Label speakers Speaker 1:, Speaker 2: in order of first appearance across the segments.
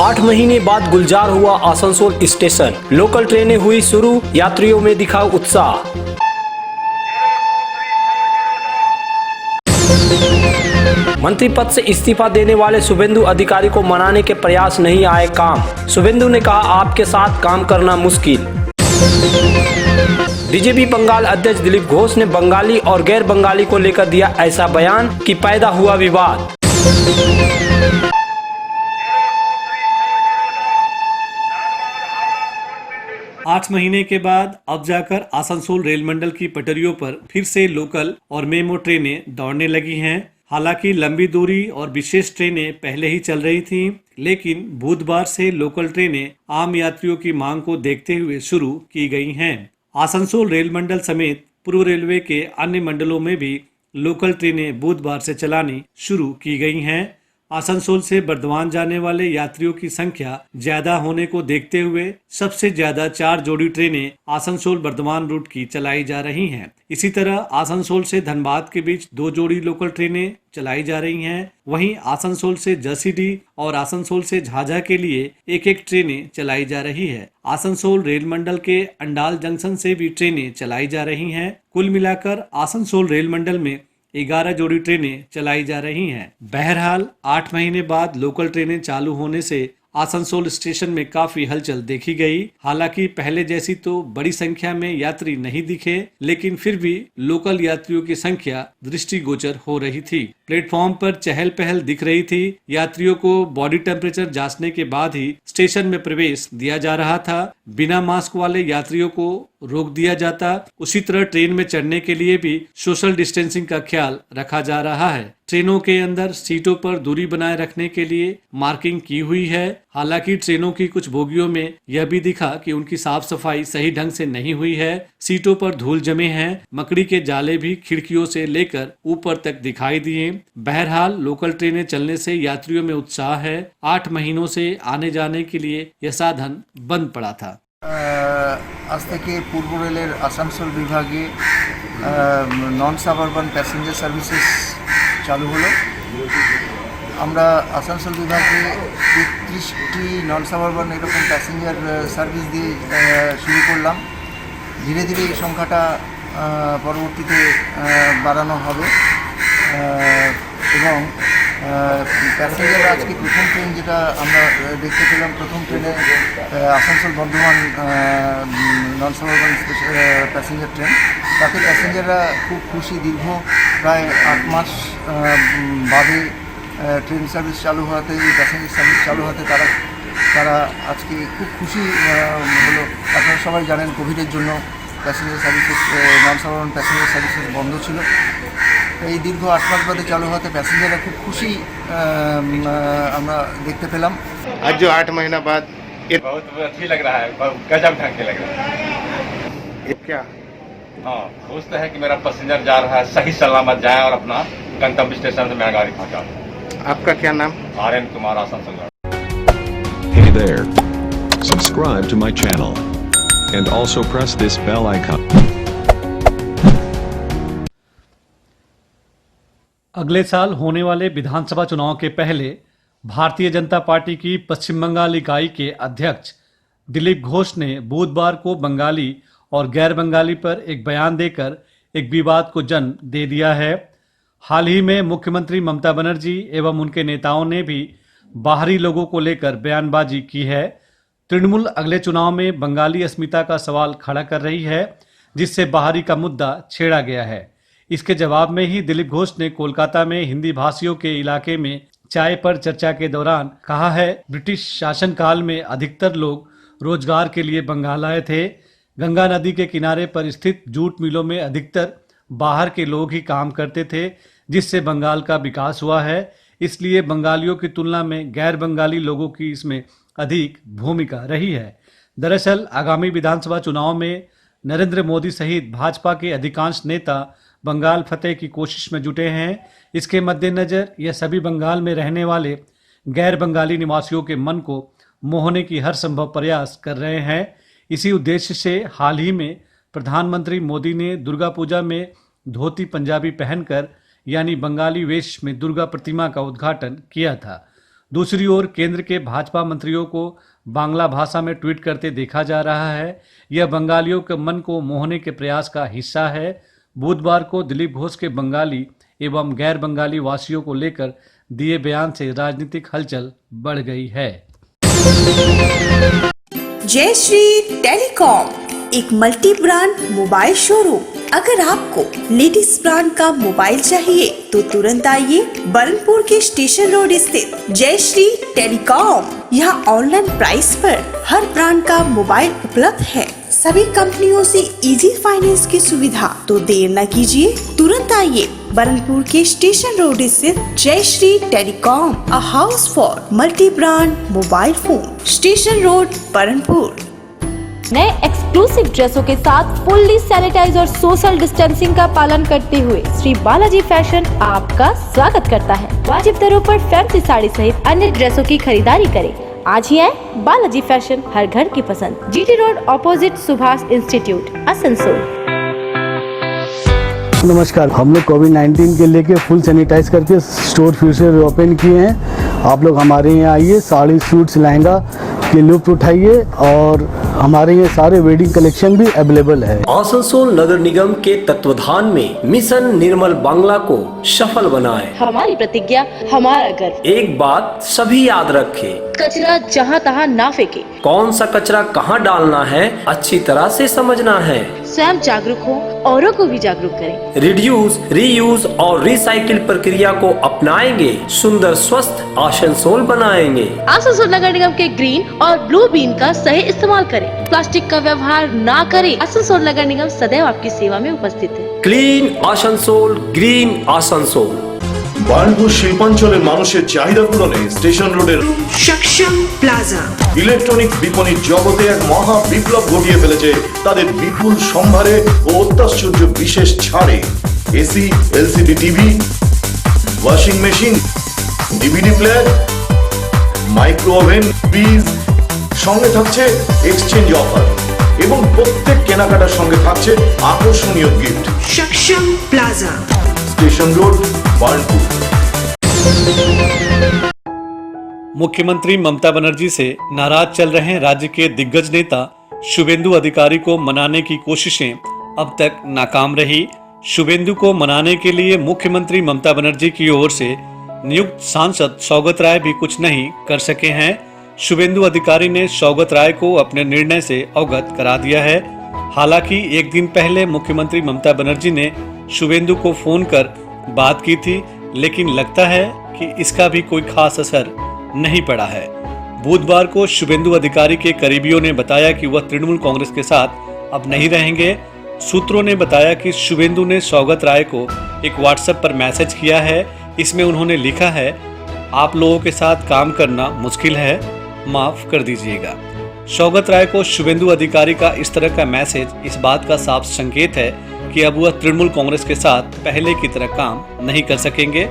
Speaker 1: आठ महीने बाद गुलजार हुआ आसनसोल स्टेशन, लोकल ट्रेनें हुई शुरू, यात्रियों में दिखा उत्साह। मंत्री पद से इस्तीफा देने वाले शुभेंदु अधिकारी को मनाने के प्रयास नहीं आए काम। शुभेंदु ने कहा, आपके साथ काम करना मुश्किल। बीजेपी बंगाल अध्यक्ष दिलीप घोष ने बंगाली और गैर बंगाली को लेकर दिया ऐसा बयान कि पैदा हुआ विवाद।
Speaker 2: 8 महीने के बाद अब जाकर आसनसोल रेल मंडल की पटरियों पर फिर से लोकल और मेमो ट्रेनें दौड़ने लगी हैं। हालांकि लंबी दूरी और विशेष ट्रेनें पहले ही चल रही थीं, लेकिन बुधवार से लोकल ट्रेनें आम यात्रियों की मांग को देखते हुए शुरू की गई हैं। आसनसोल रेल मंडल समेत पूर्व रेलवे के अन्य मंडलों में भी लोकल ट्रेनें बुधवार से चलानी शुरू की गई हैं। आसनसोल से बर्धमान जाने वाले यात्रियों की संख्या ज्यादा होने को देखते हुए सबसे ज्यादा 4 जोड़ी ट्रेनें आसनसोल बर्धमान रूट की चलाई जा रही हैं। इसी तरह आसनसोल से धनबाद के बीच 2 जोड़ी लोकल ट्रेनें चलाई जा रही हैं। वहीं आसनसोल से जसीडीह और आसनसोल से झाझा के लिए एक ट्रेनें चलाई जा रही है। आसनसोल रेल मंडल के अंडाल जंक्शन से भी ट्रेनें चलाई जा रही हैं। कुल मिलाकर आसनसोल रेल मंडल में 11 जोड़ी ट्रेनें चलाई जा रही हैं। बहरहाल 8 महीने बाद लोकल ट्रेनें चालू होने से आसनसोल स्टेशन में काफी हलचल देखी गई। हालांकि पहले जैसी तो बड़ी संख्या में यात्री नहीं दिखे, लेकिन फिर भी लोकल यात्रियों की संख्या दृष्टिगोचर हो रही थी। प्लेटफॉर्म पर चहल पहल दिख रही थी। यात्रियों को बॉडी टेम्परेचर जांचने के बाद ही स्टेशन में प्रवेश दिया जा रहा था। बिना मास्क वाले यात्रियों को रोक दिया जाता। उसी तरह ट्रेन में चढ़ने के लिए भी सोशल डिस्टेंसिंग का ख्याल रखा जा रहा है। ट्रेनों के अंदर सीटों पर दूरी बनाए रखने के लिए मार्किंग की हुई है। हालांकि ट्रेनों की कुछ बोगियों में यह भी दिखा कि उनकी साफ सफाई सही ढंग से नहीं हुई है। सीटों पर धूल जमे हैं। मकड़ी के जाले भी खिड़कियों से लेकर ऊपर तक दिखाई दिए। बहरहाल लोकल ट्रेनें चलने से यात्रियों में उत्साह है। 8 महीनों से आने जाने के लिए यह साधन बंद पड़ा था।
Speaker 3: आज থেকে পূর্ব রেলের আসানসোল বিভাগে নন সাবারবান প্যাসেঞ্জার সার্ভিসেস চালু হলো। আমরা আসানসোল বিভাগে 33টি নন সাবারবান এরকম প্যাসেঞ্জার সার্ভিস দিয়ে শুরু করলাম। ধীরে ধীরে এই সংখ্যাটা পরবর্তীতে বাড়ানো হবে এবং প্যাসেঞ্জার আজকে প্রথম ট্রেন যেটা আমরা দেখতে পেলাম, প্রথম ট্রেনে আসানসোল বর্ধমান নন সাবারবান প্যাসেঞ্জার ট্রেন, তাতে প্যাসেঞ্জাররা খুব খুশি। দীর্ঘ প্রায় 8 মাস বাদে ট্রেন সার্ভিস চালু হওয়াতে, প্যাসেঞ্জার সার্ভিস চালু হওয়াতে তারা আজকে খুব খুশি হলো। আপনারা সবাই জানেন কোভিডের জন্য প্যাসেঞ্জার সার্ভিসেস, নন সাবারবান প্যাসেঞ্জার সার্ভিসেস বন্ধ ছিল। এই দীর্ঘ 8 মাস বাদে চালু হওয়াতে প্যাসেঞ্জাররা খুব খুশি আমরা দেখতে পেলাম।
Speaker 4: आज जो 8 महीना बाद
Speaker 5: बहुत अच्छी लग रहा है, गजब ढंग के लग रहा है।
Speaker 4: ये क्या
Speaker 5: हाँ, खुश तो है कि मेरा पैसेंजर जा रहा है, सही सलामत जाए और अपना गंतव्य स्टेशन से मेरा गाड़ी पहुंचा।
Speaker 4: आपका क्या नाम?
Speaker 5: Aryan Kumar, Asansol.
Speaker 6: Hey there. Subscribe to my channel. And also press this bell icon.
Speaker 2: अगले साल होने वाले विधानसभा चुनाव के पहले भारतीय जनता पार्टी की पश्चिम बंगाल इकाई के अध्यक्ष दिलीप घोष ने बुधवार को बंगाली और गैर बंगाली पर एक बयान देकर एक विवाद को जन्म दे दिया है। हाल ही में मुख्यमंत्री ममता बनर्जी एवं उनके नेताओं ने भी बाहरी लोगों को लेकर बयानबाजी की है। तृणमूल अगले चुनाव में बंगाली अस्मिता का सवाल खड़ा कर रही है, जिससे बाहरी का मुद्दा छेड़ा गया है। इसके जवाब में ही दिलीप घोष ने कोलकाता में हिंदी भाषियों के इलाके में चाय पर चर्चा के दौरान कहा है, ब्रिटिश शासनकाल में अधिकतर लोग रोजगार के लिए बंगाल आए थे। गंगा नदी के किनारे पर स्थित जूट मिलों में अधिकतर बाहर के लोग ही काम करते थे, जिससे बंगाल का विकास हुआ है। इसलिए बंगालियों की तुलना में गैर बंगाली लोगों की इसमें अधिक भूमिका रही है। दरअसल आगामी विधानसभा चुनाव में नरेंद्र मोदी सहित भाजपा के अधिकांश नेता बंगाल फतेह की कोशिश में जुटे हैं। इसके मद्देनजर यह सभी बंगाल में रहने वाले गैर बंगाली निवासियों के मन को मोहने की हर संभव प्रयास कर रहे हैं। इसी उद्देश्य से हाल ही में प्रधानमंत्री मोदी ने दुर्गा पूजा में धोती पंजाबी पहनकर यानी बंगाली वेश में दुर्गा प्रतिमा का उद्घाटन किया था। दूसरी ओर केंद्र के भाजपा मंत्रियों को बांग्ला भाषा में ट्वीट करते देखा जा रहा है। यह बंगालियों के मन को मोहने के प्रयास का हिस्सा है। बुधवार को दिलीप घोष के बंगाली एवं गैर बंगाली वासियों को लेकर दिए बयान से राजनीतिक हलचल बढ़ गई है।
Speaker 7: जय श्री टेलीकॉम, एक मल्टी ब्रांड मोबाइल शोरूम। अगर आपको लेटेस्ट ब्रांड का मोबाइल चाहिए तो तुरंत आइए बरनपुर के स्टेशन रोड स्थित जय श्री टेलीकॉम। यहाँ ऑनलाइन प्राइस पर हर ब्रांड का मोबाइल उपलब्ध है। सभी कंपनियों से इजी फाइनेंस की सुविधा। तो देर न कीजिए, तुरंत आइए बरनपुर के स्टेशन रोड स्थित जय Shri telecom, a house for multi brand mobile phone, station road Burnpur.
Speaker 8: नए एक्सक्लूसिव ड्रेसों के साथ फुल्ली सैनिटाइज और सोशल डिस्टेंसिंग का पालन करते हुए श्री बालाजी फैशन आपका स्वागत करता है। वाजिब दरों पर फैंसी साड़ी सहित अन्य ड्रेसों की खरीदारी करें। आज ही आए बालाजी फैशन, हर घर की पसंद। GT road opposite Subhash institute, Asansol.
Speaker 9: नमस्कार, हम लोग कोविड-19 के लेके फुल सैनिटाइज करके स्टोर फिर से ओपन किए हैं। आप लोग हमारे यहाँ आइए, साड़ी सूट्स लहंगा के लुत्फ उठाइए और हमारे यहाँ सारे वेडिंग कलेक्शन भी अवेलेबल है।
Speaker 1: आसनसोल नगर निगम के तत्वाधान में मिशन निर्मल बांग्ला को सफल बनाएं।
Speaker 8: हमारी प्रतिज्ञा, हमारा गर्व।
Speaker 1: एक बात सभी याद रखें,
Speaker 8: कचरा जहाँ तहाँ ना फेंके।
Speaker 1: कौन सा कचरा कहाँ डालना है अच्छी तरह से समझना है।
Speaker 8: स्वयं जागरूक हो, औरों को भी जागरूक करें।
Speaker 1: रिड्यूस, रीयूज और रिसाइकिल प्रक्रिया को अपनाएंगे, सुंदर स्वस्थ आसनसोल बनाएंगे।
Speaker 8: आसनसोल नगर निगम के ग्रीन और ब्लू बीन का सही इस्तेमाल करें। प्लास्टिक का व्यवहार ना करें। आसनसोल नगर निगम सदैव आपकी सेवा में उपस्थित है।
Speaker 1: Clean Asansol, green Asansol.
Speaker 10: বার্নপুর শিল্পাঞ্চলের মানুষের চাহিদা পূরণে স্টেশন রোডের
Speaker 7: সক্ষম প্লাজা
Speaker 10: ইলেকট্রনিক বিপণির জগতে এক মহা বিপ্লব ঘটিয়ে ফেলেছে তাদের বিপুল সম্ভারে ও অত্যাশ্চর্য বিশেষ ছাড়ে। AC, LCD TV, washing machine, DVD player, micro oven, fridge, সঙ্গে থাকছে এক্সচেঞ্জ অফার এবং প্রত্যেক কেনাকাটার সঙ্গে থাকছে আকর্ষণীয় গিফট।
Speaker 7: সক্ষম প্লাজা,
Speaker 10: स्टेशन रोड, बार्नपुर।
Speaker 2: मुख्यमंत्री ममता बनर्जी से नाराज चल रहे राज्य के दिग्गज नेता शुभेंदु अधिकारी को मनाने की कोशिशें अब तक नाकाम रही। शुभेंदु को मनाने के लिए मुख्यमंत्री ममता बनर्जी की ओर से नियुक्त सांसद सौगत राय भी कुछ नहीं कर सके हैं। शुभेंदु अधिकारी ने सौगत राय को अपने निर्णय से अवगत करा दिया है। हालांकि एक दिन पहले मुख्यमंत्री ममता बनर्जी ने शुभेंदु को फोन कर बात की थी, लेकिन लगता है कि इसका भी कोई खास असर नहीं पड़ा है। बुधवार को शुभेंदु अधिकारी के करीबियों ने बताया कि वह तृणमूल कांग्रेस के साथ अब नहीं रहेंगे। सूत्रों ने बताया कि शुभेंदु ने सौगत राय को एक व्हाट्सएप पर मैसेज किया है। इसमें उन्होंने लिखा है, आप लोगों के साथ काम करना मुश्किल है, माफ कर दीजिएगा। सौगत राय को शुभेंदु अधिकारी का इस तरह का मैसेज इस बात का साफ संकेत है कि अब वह तृणमूल कांग्रेस के साथ पहले की तरह काम नहीं कर सकेंगे।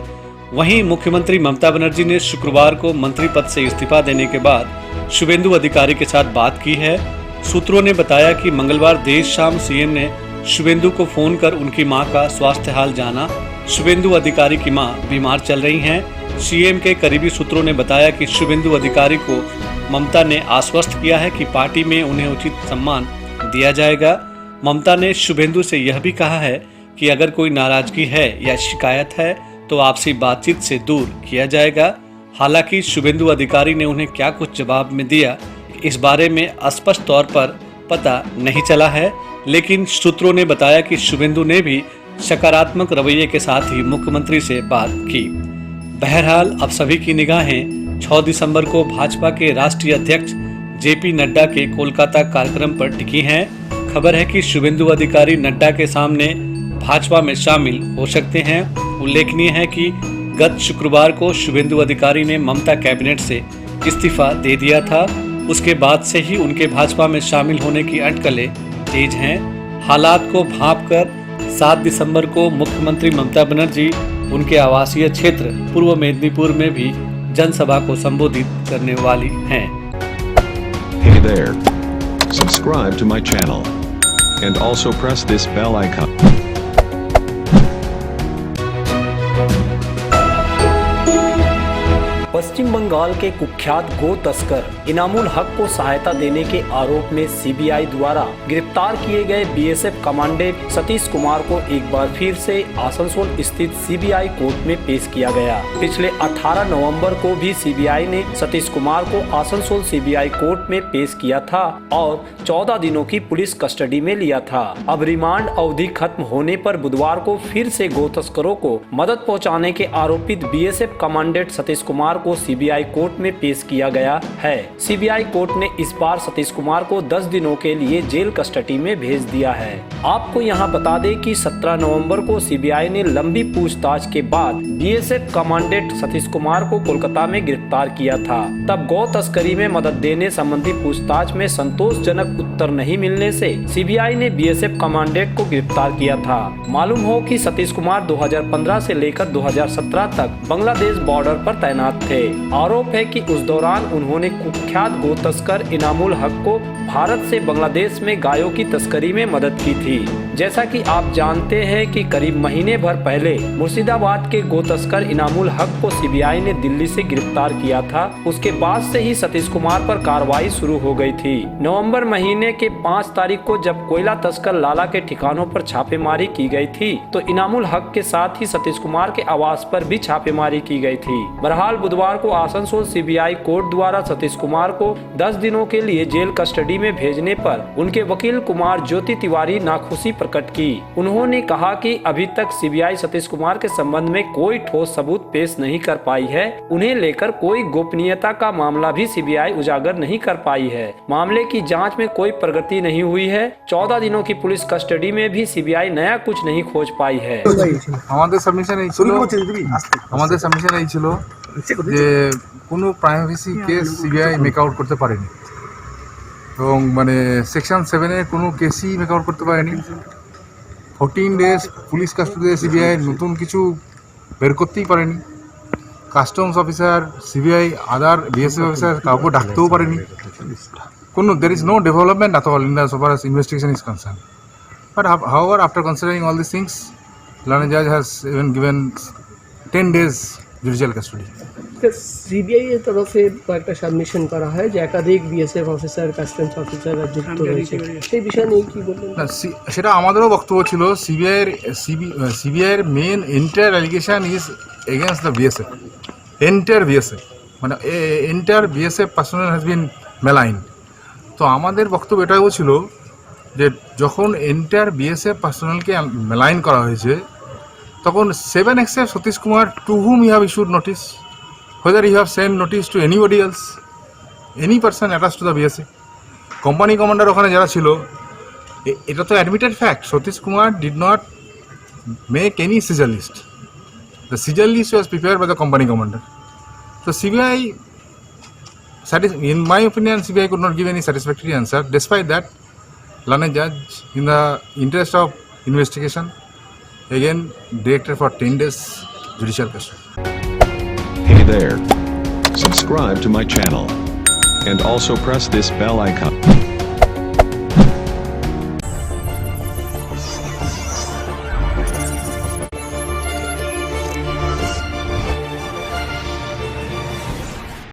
Speaker 2: वहीं मुख्यमंत्री ममता बनर्जी ने शुक्रवार को मंत्री पद से इस्तीफा देने के बाद शुभेंदु अधिकारी के साथ बात की है। सूत्रों ने बताया कि मंगलवार देर शाम सीएम ने शुभेंदु को फोन कर उनकी मां का स्वास्थ्य हाल जाना। शुभेंदु अधिकारी की मां बीमार चल रही हैं। सीएम के करीबी सूत्रों ने बताया कि शुभेंदु अधिकारी को ममता ने आश्वस्त किया है कि पार्टी में उन्हें उचित सम्मान दिया जाएगा। ममता ने शुभेंदु से यह भी कहा है कि अगर कोई नाराजगी है या शिकायत है तो आपसी बातचीत से दूर किया जाएगा। हालांकि शुभेंदु अधिकारी ने उन्हें क्या कुछ जवाब में दिया, इस बारे में स्पष्ट तौर पर पता नहीं चला है, लेकिन सूत्रों ने बताया कि शुभेंदु ने भी सकारात्मक रवैये के साथ ही मुख्यमंत्री से बात की। बहरहाल अब सभी की निगाहें 6 दिसंबर को भाजपा के राष्ट्रीय अध्यक्ष जेपी नड्डा के कोलकाता कार्यक्रम पर टिकी हैं। खबर है कि शुभेंदु अधिकारी नड्डा के सामने भाजपा में शामिल हो सकते हैं। उल्लेखनीय है कि गत शुक्रवार को शुभेंदु अधिकारी ने ममता कैबिनेट से इस्तीफा दे दिया था। उसके बाद से ही उनके भाजपा में शामिल होने की अटकलें तेज हैं। हालात को भांपकर 7 दिसंबर को मुख्यमंत्री ममता बनर्जी उनके आवासीय क्षेत्र पूर्व मेदिनीपुर में भी जनसभा को संबोधित करने वाली हैं।
Speaker 6: Hey there. Subscribe to my channel and also press this bell icon.
Speaker 1: पश्चिम बंगाल के कुख्यात गो तस्कर इनामुल हक को सहायता देने के आरोप में सीबीआई द्वारा गिरफ्तार किए गए बीएसएफ कमांडेंट सतीश कुमार को एक बार फिर से आसनसोल स्थित सीबीआई कोर्ट में पेश किया गया। पिछले 18 नवंबर को भी सीबीआई ने सतीश कुमार को आसनसोल सीबीआई कोर्ट में पेश किया था और 14 दिनों की पुलिस कस्टडी में लिया था। अब रिमांड अवधि खत्म होने पर बुधवार को फिर से गो तस्करों को मदद पहुँचाने के आरोपित बीएसएफ कमांडेंट सतीश कुमार को सीबीआई कोर्ट में पेश किया गया है। सीबीआई कोर्ट ने इस बार सतीश कुमार को 10 दिनों के लिए जेल कस्टडी में भेज दिया है। आपको यहां बता दें कि 17 नवंबर को सीबीआई ने लंबी पूछताछ के बाद बीएसएफ कमांडेंट सतीश कुमार को कोलकाता में गिरफ्तार किया था। तब गौ तस्करी में मदद देने संबंधी पूछताछ में संतोषजनक उत्तर नहीं मिलने से सीबीआई ने बीएसएफ कमांडेंट को गिरफ्तार किया था। मालूम हो कि सतीश कुमार 2015 से लेकर 2017 तक बांग्लादेश बॉर्डर पर तैनात थे। आरोप है कि उस दौरान उन्होंने कुख्यात गो तस्कर इनामुल हक को भारत से बांग्लादेश में गायों की तस्करी में मदद की थी। जैसा कि आप जानते हैं कि करीब महीने भर पहले मुर्शिदाबाद के गो तस्कर इनामुल हक को सीबीआई ने दिल्ली से गिरफ्तार किया था। उसके बाद से ही सतीश कुमार पर कार्रवाई शुरू हो गई थी। नवंबर महीने के 5 तारीख को जब कोयला तस्कर लाला के ठिकानों पर छापेमारी की गई थी तो इनामुल हक के साथ ही सतीश कुमार के आवास पर भी छापेमारी की गई थी। बहरहाल बुधवार को आसनसोल सीबीआई कोर्ट द्वारा सतीश कुमार को 10 दिनों के लिए जेल कस्टडी में भेजने पर उनके वकील कुमार ज्योति तिवारी नाखुशी प्रकट की। उन्होंने कहा कि अभी तक सीबीआई सतीश कुमार के संबंध में कोई ठोस सबूत पेश नहीं कर पाई है। उन्हें लेकर कोई गोपनीयता का मामला भी सीबीआई उजागर नहीं कर पाई है। मामले की जांच में कोई प्रगति नहीं हुई है। 14 दिनों की पुलिस कस्टडी में भी सीबीआई नया कुछ नहीं खोज पाई है।
Speaker 11: আমাদের সাবমিশন এই ছিল যে কোনো privacy case CBI make out করতে পারেনি এবং মানে সেকশন 7 এর কোনো কেসই মেক আউট করতে পারেনি। 14 ডেজ পুলিশ কাস্টডিতে সিবিআই নতুন কিছু বের করতেই পারেনি। কাস্টমস অফিসার সিবিআই আদার বিএসএফ অফিসার কাউকে ডাকতেও পারেনি। কোনো there is no development at all in the so far as investigation is concerned. But however, after considering all these things, Learned Judge has even given 10 days judicial custody.
Speaker 12: CBI এর তরফে একটা submission করা হয় যে একাধিক BSF officer customs officer যুক্ত রয়েছে, সেই বিষয় নিয়ে কি বলবেন?
Speaker 11: না, সেটা আমাদেরও বক্তব্য ছিল। সিবিআইয়ের main entire allegation is against the BSF, entire BSF, মানে entire BSF personal has been malign. তো আমাদের বক্তব্য এটাও ছিল যে যখন এন্টায়ার বিএসএফ পার্সোনালকে মেলাইন করা হয়েছে তখন 7 except Satish Kumar to whom you have issued notice, whether you have sent notice to anybody else, any person attached to the BSF, company commander ওখানে যারা ছিল, এটা তো admitted fact, Satish Kumar did not make any seizure list. The seizure list was prepare by the company commander. তো CBI, in my opinion, CBI could not give any satisfactory answer. Despite that, Learned Judge, in the interest of investigation, again directed for 10 days judicial custody.
Speaker 6: Hey there. Subscribe to my channel. And also press this bell icon.